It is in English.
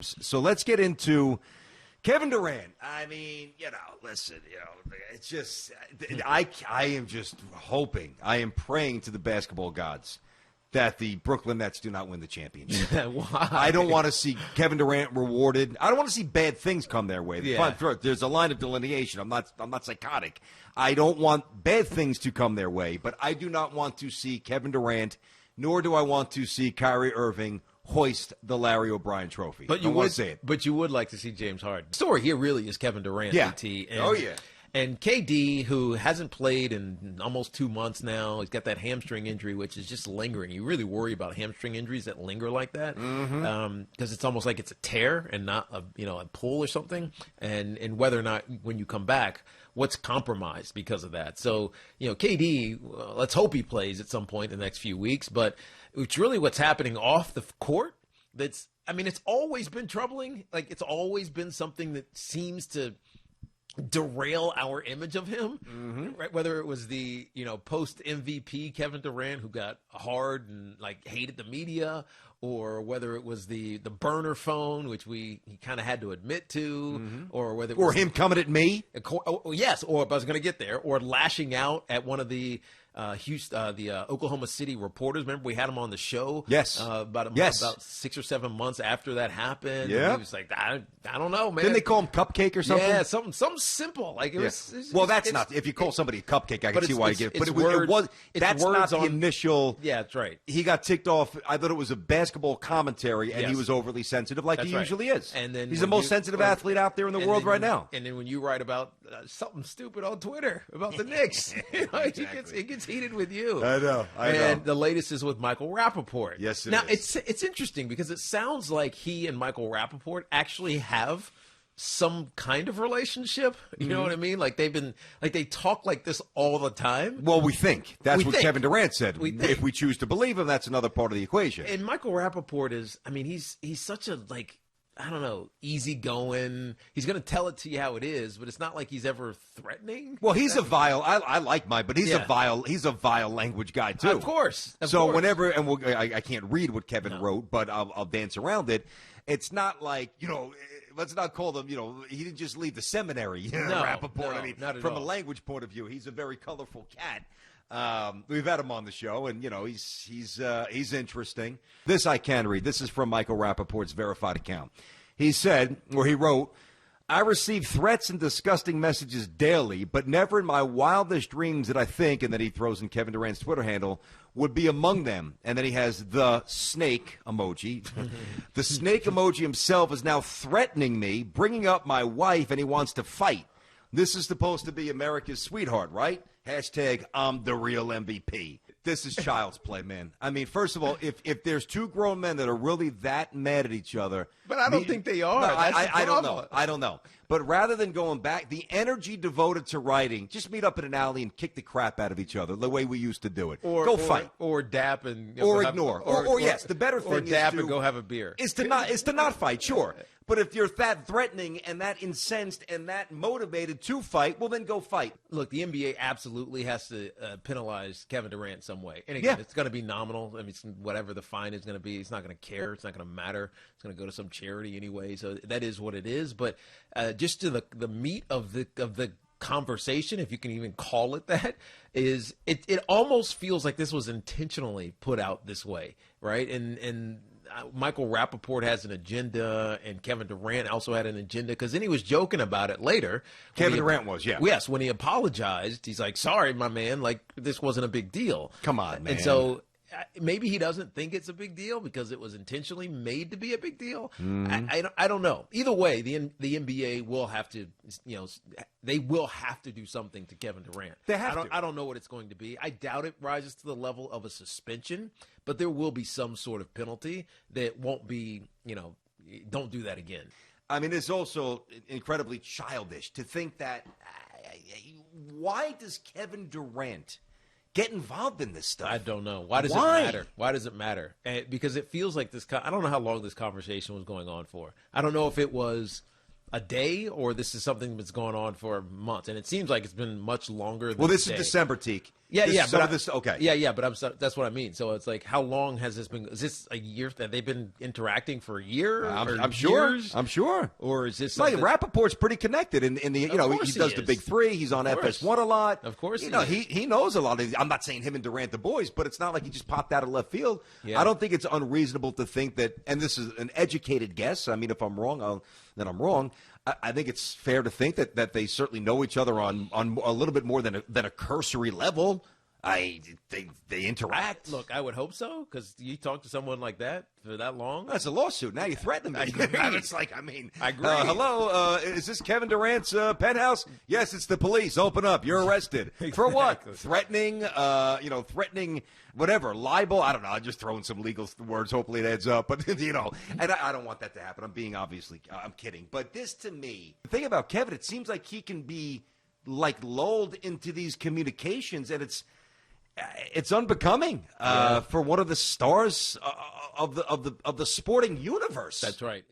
So let's get into Kevin Durant. I mean, listen, it's just I am just hoping, I am praying to the basketball gods that the Brooklyn Nets do not win the championship. Why? I don't want to see Kevin Durant rewarded. I don't want to see bad things come their way. Yeah. There's a line of delineation. I'm not psychotic. I don't want bad things to come their way, but I do not want to see Kevin Durant, nor do I want to see Kyrie Irving hoist the Larry O'Brien trophy. But you would say it. But you would like to see James Harden. The story here really is Kevin Durant. Yeah. DT, And, And KD, who hasn't played in almost 2 months now, he's got that hamstring injury, which is just lingering. You really worry about hamstring injuries that linger like that, because it's almost like it's a tear and not a pull or something. And whether or not when you come back, what's compromised because of that. So KD, let's hope he plays at some point in the next few weeks. But it's really what's happening off the court. It's always been troubling. Like, it's always been something that seems to derail our image of him, right? Whether it was the post MVP Kevin Durant, who got hard and hated the media, or whether it was the burner phone, which he kind of had to admit to, or whether it was him coming at me. Yes, or I was going to get there, or lashing out at one of the Oklahoma City reporters. Remember, we had him on the show. Yes, about 6 or 7 months after that happened. Yeah, he was like, I don't know, man. Didn't they call him Cupcake or something? Yeah, something simple. Like it was. Well, that's not. If you call somebody a cupcake, I can see why you get it. But it was. That's not the initial. Yeah, that's right. He got ticked off. I thought it was a basketball commentary, and he was overly sensitive, like he usually is. And then he's the most sensitive athlete out there in the world right now. And then when you write about something stupid on Twitter about the Knicks, he gets heated with you. I know. And the latest is with Michael Rapaport. Yes, now it's interesting because it sounds like he and Michael Rapaport actually have some kind of relationship. You know what I mean? Like they talk like this all the time. Well, we think. That's what Kevin Durant said. If we choose to believe him, that's another part of the equation. And Michael Rapaport is, he's such a easygoing. He's going to tell it to you how it is, but it's not like he's ever threatening. Well, he's a vile. I like Mike, but he's a vile language guy too. Of course. Whenever, and I can't read what Kevin wrote, but I'll dance around it. It's not like let's not call them. He didn't just leave the seminary. Rapaport. Not at from all. a language point of view, he's a very colorful cat. We've had him on the show, and he's interesting. This I can read. This is from Michael Rapaport's verified account. He said, or he wrote, "I receive threats and disgusting messages daily, but never in my wildest dreams did I think," and then he throws in Kevin Durant's Twitter handle, "would be among them." And then he has the snake emoji. The snake emoji himself is now threatening me, bringing up my wife, and he wants to fight. This is supposed to be America's sweetheart, right? Hashtag I'm the real MVP. This is child's play, man. I mean, first of all, if there's two grown men that are really that mad at each other. But I don't think they are. No, I don't know. I don't know. But rather than going back, the energy devoted to writing, just meet up in an alley and kick the crap out of each other the way we used to do it. Go fight. Or dap and ignore. Or yes, the better thing is dap and go have a beer. Is to not fight, sure. But if you're that threatening and that incensed and that motivated to fight, well, then go fight. Look, the NBA absolutely has to penalize Kevin Durant some way. And again, it's going to be nominal. I mean, whatever the fine is going to be, he's not going to care. It's not going to matter. It's going to go to some charity anyway. So that is what it is. But just to the meat of the conversation, if you can even call it that, is it almost feels like this was intentionally put out this way, right? And Michael Rapaport has an agenda, and Kevin Durant also had an agenda, because then he was joking about it later. Kevin Durant was, yeah. Yes, when he apologized, he's like, "Sorry, my man, like, this wasn't a big deal." Come on, man. And so maybe he doesn't think it's a big deal because it was intentionally made to be a big deal. I don't know. Either way, the NBA will have to, they will have to do something to Kevin Durant. I don't know what it's going to be. I doubt it rises to the level of a suspension, but there will be some sort of penalty that won't be, don't do that again. I mean, it's also incredibly childish to think that why does Kevin Durant get involved in this stuff? I don't know. Why does it matter? Why does it matter? Because it feels like this. I don't know how long this conversation was going on for. I don't know if it was, a day, or this is something that's going on for months? And it seems like it's been much longer than Well, this a day. is December, Teak. Yeah, this yeah, is but some of this. Okay, yeah, but that's what I mean. So it's like, how long has this been? Is this a year that they've been interacting for a year? I'm sure. Years? I'm sure. Or is this like something? Rappaport's pretty connected in the he does the Big Three. He's on FS1 a lot. Of course, he knows a lot. I'm not saying him and Durant the boys, but it's not like he just popped out of left field. Yeah. I don't think it's unreasonable to think that, and this is an educated guess. I mean, if I'm wrong, then I'm wrong. I think it's fair to think that they certainly know each other on a little bit more than a cursory level. They interact. Look, I would hope so, because you talk to someone like that for that long. That's a lawsuit. Now you threaten me. It's like, I agree. Hello, is this Kevin Durant's penthouse? Yes, it's the police. Open up. You're arrested. Exactly. For what? Threatening, threatening whatever, libel. I don't know. I'm just throwing some legal words. Hopefully it adds up. But, and I don't want that to happen. I'm kidding. But this, to me, the thing about Kevin, it seems like he can be like lulled into these communications, and it's unbecoming for one of the stars of the sporting universe. That's right.